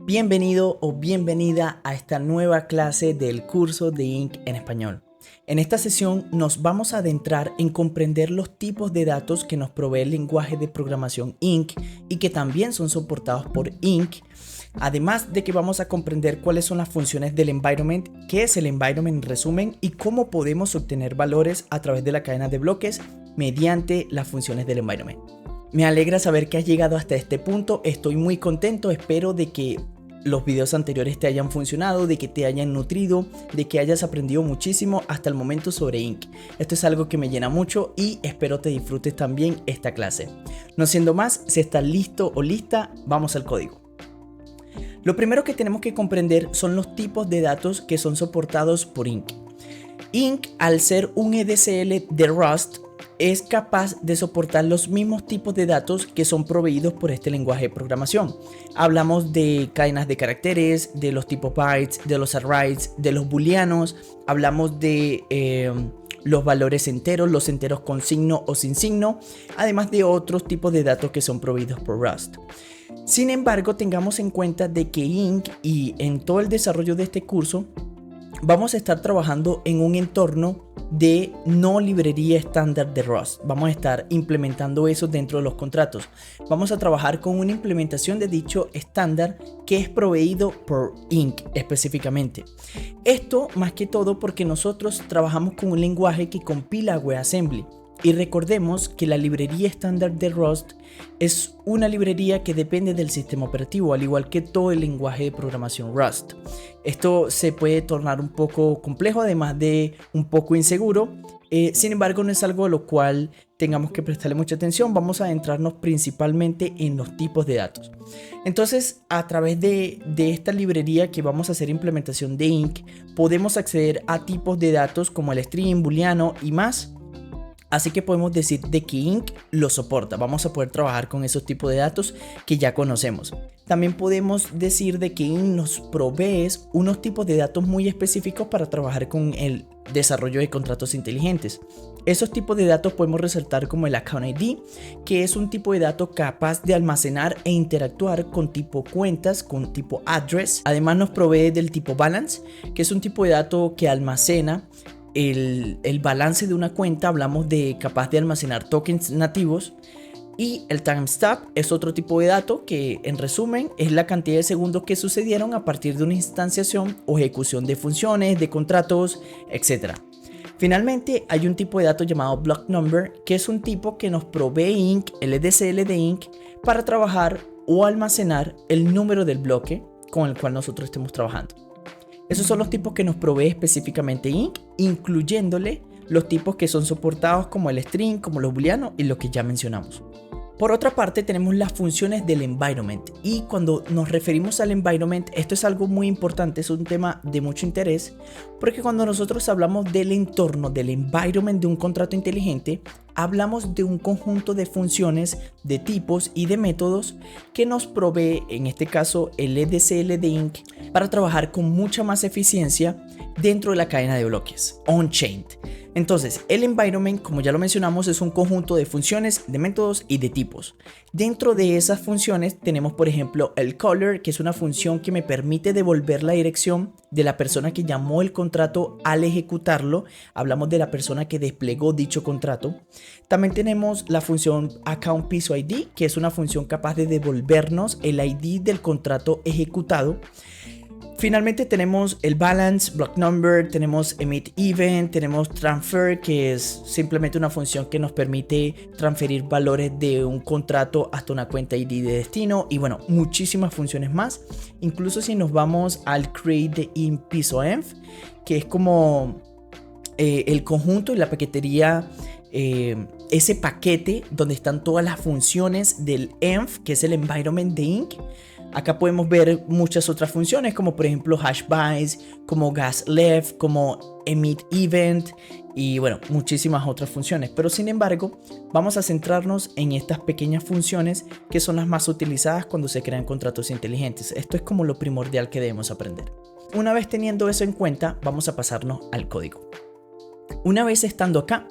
Bienvenido o bienvenida a esta nueva clase del curso de Inc en español. En esta sesión nos vamos a adentrar en comprender los tipos de datos que nos provee el lenguaje de programación Inc y que también son soportados por Inc. Además de que vamos a comprender cuáles son las funciones del environment, qué es el environment en resumen y cómo podemos obtener valores a través de la cadena de bloques mediante las funciones del environment. Me alegra saber que has llegado hasta este punto, estoy muy contento, espero de que los videos anteriores te hayan funcionado, de que te hayan nutrido, de que hayas aprendido muchísimo hasta el momento sobre Inc. Esto es algo que me llena mucho y espero te disfrutes también esta clase. No siendo más, si estás listo o lista, vamos al código. Lo primero que tenemos que comprender son los tipos de datos que son soportados por Inc. Inc, al ser un EDCL de Rust, es capaz de soportar los mismos tipos de datos que son proveídos por este lenguaje de programación. Hablamos de cadenas de caracteres, de los tipos bytes, de los arrays, de los booleanos, hablamos de los valores enteros, los enteros con signo o sin signo, además de otros tipos de datos que son proveídos por Rust. Sin embargo, tengamos en cuenta de que Inc y en todo el desarrollo de este curso vamos a estar trabajando en un entorno de no librería estándar de Rust. Vamos a estar implementando eso dentro de los contratos. Vamos a trabajar con una implementación de dicho estándar que es proveído por Inc específicamente. Esto más que todo porque nosotros trabajamos con un lenguaje que compila WebAssembly. Y recordemos que la librería estándar de Rust es una librería que depende del sistema operativo, al igual que todo el lenguaje de programación Rust. Esto se puede tornar un poco complejo, además de un poco inseguro. Sin embargo, no es algo a lo cual tengamos que prestarle mucha atención. Vamos a adentrarnos principalmente en los tipos de datos. Entonces, a través de esta librería que vamos a hacer implementación de Inc, podemos acceder a tipos de datos como el string, booleano y más. Así que podemos decir de que Inc lo soporta. Vamos a poder trabajar con esos tipos de datos que ya conocemos. También podemos decir de que Inc nos provee unos tipos de datos muy específicos para trabajar con el desarrollo de contratos inteligentes. Esos tipos de datos podemos resaltar como el Account ID, que es un tipo de dato capaz de almacenar e interactuar con tipo cuentas, con tipo address. Además nos provee del tipo balance, que es un tipo de dato que almacena el balance de una cuenta. Hablamos de capaz de almacenar tokens nativos. Y el timestamp es otro tipo de dato que, en resumen, es la cantidad de segundos que sucedieron a partir de una instanciación o ejecución de funciones, de contratos, etc. Finalmente, hay un tipo de dato llamado block number, que es un tipo que nos provee Inc, el EDCL de Inc, para trabajar o almacenar el número del bloque con el cual nosotros estemos trabajando. Esos son los tipos que nos provee específicamente Inc, incluyéndole los tipos que son soportados como el string, como los booleanos y lo que ya mencionamos. Por otra parte, tenemos las funciones del environment, y cuando nos referimos al environment, esto es algo muy importante, es un tema de mucho interés, porque cuando nosotros hablamos del entorno, del environment de un contrato inteligente, hablamos de un conjunto de funciones, de tipos y de métodos que nos provee, en este caso, el EDCL de Inc, para trabajar con mucha más eficiencia dentro de la cadena de bloques, on-chain. Entonces, el environment, como ya lo mencionamos, es un conjunto de funciones, de métodos y de tipos. Dentro de esas funciones tenemos, por ejemplo, el caller, que es una función que me permite devolver la dirección de la persona que llamó el contrato al ejecutarlo. Hablamos de la persona que desplegó dicho contrato. También tenemos la función account piso ID, que es una función capaz de devolvernos el ID del contrato ejecutado. Finalmente tenemos el balance, block number, tenemos emit event, tenemos transfer, que es simplemente una función que nos permite transferir valores de un contrato hasta una cuenta ID de destino, y bueno, muchísimas funciones más. Incluso si nos vamos al create de in piso env, que es como el conjunto y la paquetería, ese paquete donde están todas las funciones del env, que es el environment de Inc. Acá podemos ver muchas otras funciones, como por ejemplo hash bytes, como gas left, como emit event y bueno, muchísimas otras funciones. Pero sin embargo, vamos a centrarnos en estas pequeñas funciones que son las más utilizadas cuando se crean contratos inteligentes. Esto es como lo primordial que debemos aprender. Una vez teniendo eso en cuenta, vamos a pasarnos al código. Una vez estando acá,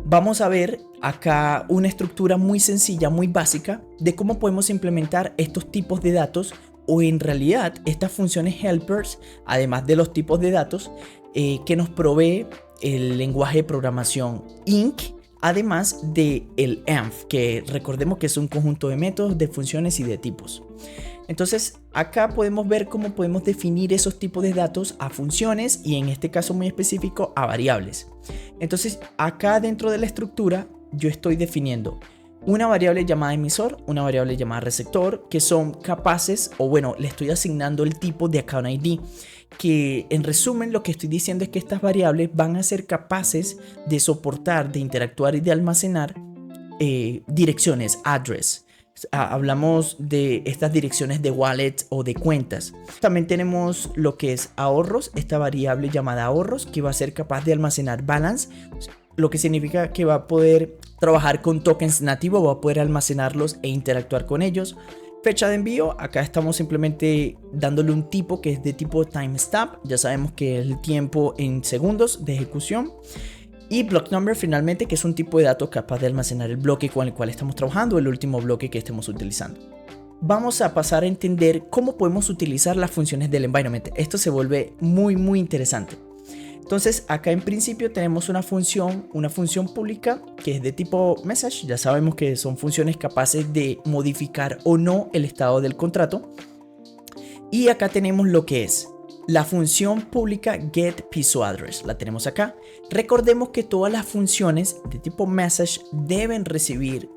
vamos a ver acá una estructura muy sencilla, muy básica de cómo podemos implementar estos tipos de datos o en realidad estas funciones helpers, además de los tipos de datos que nos provee el lenguaje de programación Inc, además de el env, que recordemos que es un conjunto de métodos, de funciones y de tipos. Entonces acá podemos ver cómo podemos definir esos tipos de datos a funciones y en este caso muy específico a variables. Entonces acá dentro de la estructura yo estoy definiendo una variable llamada emisor, una variable llamada receptor, que son capaces, o bueno, le estoy asignando el tipo de account ID, que en resumen lo que estoy diciendo es que estas variables van a ser capaces de soportar, de interactuar y de almacenar direcciones, address. Hablamos de estas direcciones de wallet o de cuentas. También tenemos lo que es ahorros, esta variable llamada ahorros, que va a ser capaz de almacenar balance, lo que significa que va a poder trabajar con tokens nativos, va a poder almacenarlos e interactuar con ellos. Fecha de envío, acá estamos simplemente dándole un tipo que es de tipo timestamp, ya sabemos que es el tiempo en segundos de ejecución. Y block number finalmente, que es un tipo de datos capaz de almacenar el bloque con el cual estamos trabajando, el último bloque que estemos utilizando. Vamos a pasar a entender cómo podemos utilizar las funciones del environment. Esto se vuelve muy interesante. Entonces acá en principio tenemos una función pública que es de tipo message. Ya sabemos que son funciones capaces de modificar o no el estado del contrato. Y acá tenemos lo que es la función pública getPisoAddress, la tenemos acá. Recordemos que todas las funciones de tipo message deben recibir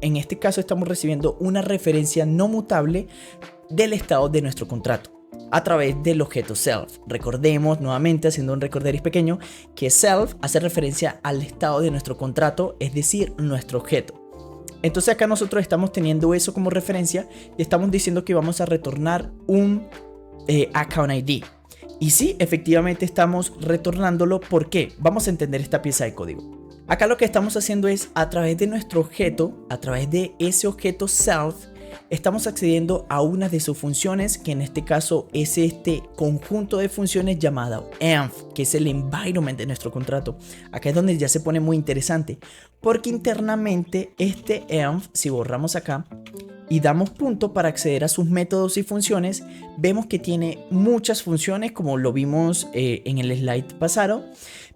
en este caso estamos recibiendo una referencia no mutable del estado de nuestro contrato a través del objeto self. Recordemos nuevamente, haciendo un recorderis pequeño, que self hace referencia al estado de nuestro contrato, es decir, nuestro objeto. Entonces acá nosotros estamos teniendo eso como referencia y estamos diciendo que vamos a retornar un account ID. Y sí, efectivamente estamos retornándolo. ¿Por qué? Vamos a entender esta pieza de código. Acá lo que estamos haciendo es, a través de nuestro objeto, a través de ese objeto self, estamos accediendo a una de sus funciones, que en este caso es este conjunto de funciones llamado env, que es el environment de nuestro contrato. Acá es donde ya se pone muy interesante, porque internamente este env, si borramos acá y damos punto para acceder a sus métodos y funciones, vemos que tiene muchas funciones, como lo vimos en el slide pasado.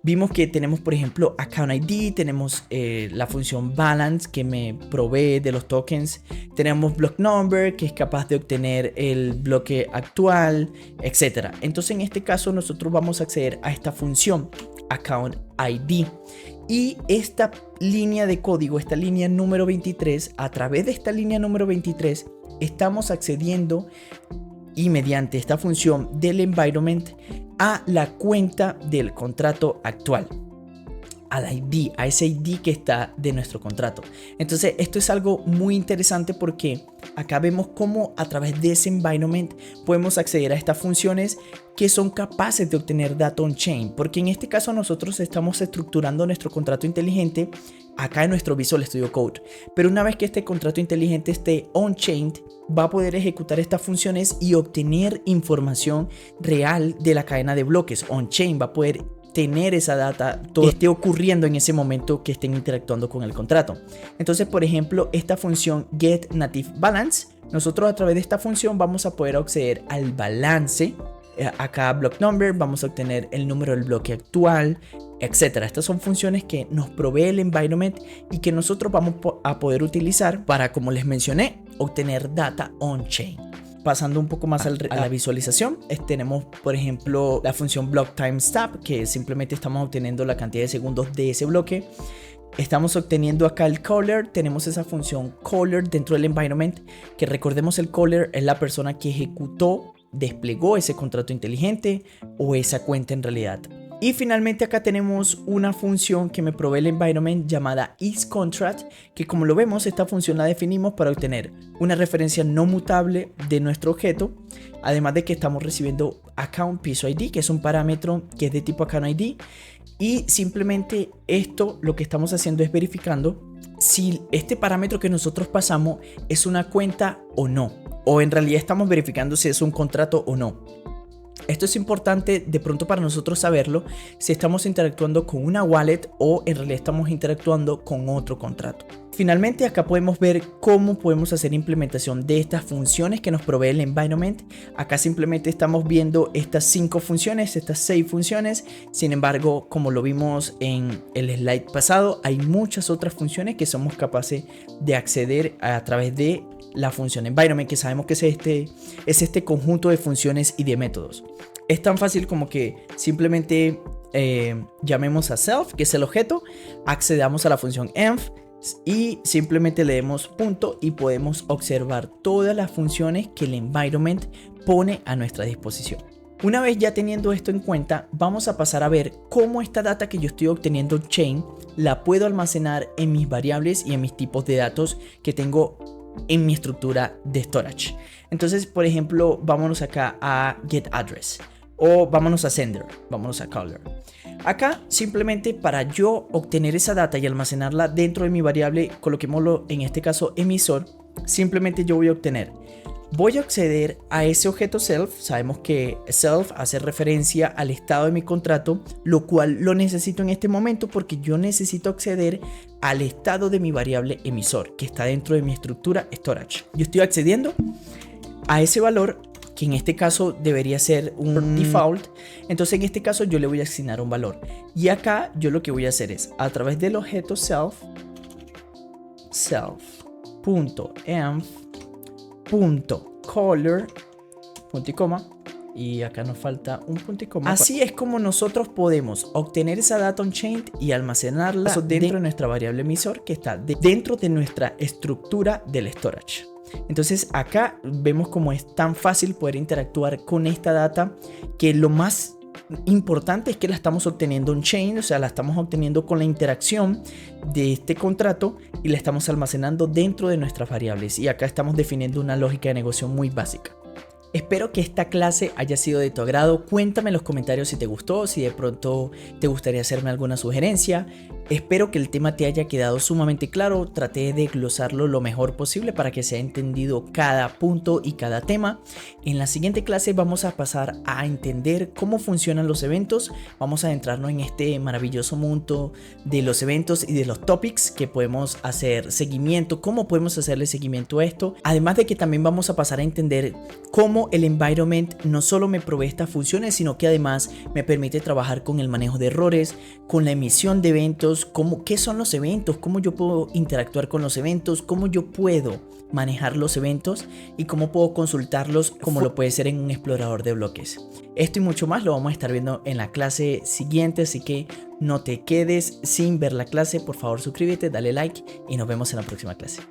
Vimos que tenemos, por ejemplo, account ID, tenemos la función balance que me provee de los tokens, tenemos block number que es capaz de obtener el bloque actual, etc. Entonces en este caso nosotros vamos a acceder a esta función account ID. Y esta línea de código, esta línea número 23, a través de esta línea número 23 estamos accediendo y mediante esta función del environment a la cuenta del contrato actual, al ID, a ese ID que está de nuestro contrato. Entonces esto es algo muy interesante porque acá vemos cómo a través de ese environment podemos acceder a estas funciones que son capaces de obtener data on-chain, porque en este caso nosotros estamos estructurando nuestro contrato inteligente acá en nuestro Visual Studio Code, pero una vez que este contrato inteligente esté on-chain, va a poder ejecutar estas funciones y obtener información real de la cadena de bloques on-chain, va a poder tener esa data, todo esté ocurriendo en ese momento que estén interactuando con el contrato. Entonces, por ejemplo, esta función getNativeBalance, nosotros a través de esta función vamos a poder acceder al balance. Acá block number, vamos a obtener el número del bloque actual, etcétera. Estas son funciones que nos provee el environment y que nosotros vamos a poder utilizar para, como les mencioné, obtener data on-chain. Pasando un poco más a la visualización, tenemos por ejemplo la función block timestamp, que simplemente estamos obteniendo la cantidad de segundos de ese bloque. Estamos obteniendo acá el caller, tenemos esa función caller dentro del environment, que recordemos el caller es la persona que ejecutó, desplegó ese contrato inteligente o esa cuenta en realidad. Y finalmente acá tenemos una función que me provee el environment llamada isContract, que como lo vemos, esta función la definimos para obtener una referencia no mutable de nuestro objeto, además de que estamos recibiendo account piso ID, que es un parámetro que es de tipo account ID, y simplemente esto lo que estamos haciendo es verificando si este parámetro que nosotros pasamos es una cuenta o no, o en realidad estamos verificando si es un contrato o no. Esto es importante de pronto para nosotros saberlo si estamos interactuando con una wallet o en realidad estamos interactuando con otro contrato. Finalmente, acá podemos ver cómo podemos hacer implementación de estas funciones que nos provee el environment. Acá simplemente estamos viendo estas 5 funciones, estas 6 funciones. Sin embargo, como lo vimos en el slide pasado, hay muchas otras funciones que somos capaces de acceder a través de la función environment, que sabemos que es este conjunto de funciones y de métodos. Es tan fácil como que simplemente llamemos a self, que es el objeto, accedamos a la función env y simplemente le demos punto y podemos observar todas las funciones que el environment pone a nuestra disposición. Una vez ya teniendo esto en cuenta, vamos a pasar a ver cómo esta data que yo estoy obteniendo en chain la puedo almacenar en mis variables y en mis tipos de datos que tengo en mi estructura de storage. Entonces, por ejemplo, vámonos acá a getAddress o vámonos a sender, vámonos a caller. Acá simplemente para yo obtener esa data y almacenarla dentro de mi variable, coloquémoslo en este caso emisor, simplemente yo voy a acceder a ese objeto self. Sabemos que self hace referencia al estado de mi contrato, lo cual lo necesito en este momento porque yo necesito acceder al estado de mi variable emisor que está dentro de mi estructura storage. Yo estoy accediendo a ese valor que en este caso debería ser un default. Entonces en este caso yo le voy a asignar un valor y acá yo lo que voy a hacer es a través del objeto self.env.color punto y coma, y acá nos falta un punto y coma. Así es como nosotros podemos obtener esa data on-chain y almacenarla dentro de nuestra variable emisor que está dentro de nuestra estructura del storage. Entonces acá vemos cómo es tan fácil poder interactuar con esta data, que lo más importante es que la estamos obteniendo on-chain, o sea, la estamos obteniendo con la interacción de este contrato y la estamos almacenando dentro de nuestras variables. Y acá estamos definiendo una lógica de negocio muy básica. Espero que esta clase haya sido de tu agrado. Cuéntame en los comentarios si te gustó, si de pronto te gustaría hacerme alguna sugerencia. Espero que el tema te haya quedado sumamente claro. Traté de glosarlo lo mejor posible para que sea entendido cada punto y cada tema. En la siguiente clase vamos a pasar a entender cómo funcionan los eventos. Vamos a adentrarnos en este maravilloso mundo de los eventos y de los topics que podemos hacer seguimiento, cómo podemos hacerle seguimiento a esto. Además de que también vamos a pasar a entender cómo el environment no solo me provee estas funciones, sino que además me permite trabajar con el manejo de errores, con la emisión de eventos, qué son los eventos, cómo yo puedo interactuar con los eventos, cómo yo puedo manejar los eventos y cómo puedo consultarlos como lo puede ser en un explorador de bloques. Esto y mucho más lo vamos a estar viendo en la clase siguiente, así que no te quedes sin ver la clase. Por favor, suscríbete, dale like y nos vemos en la próxima clase.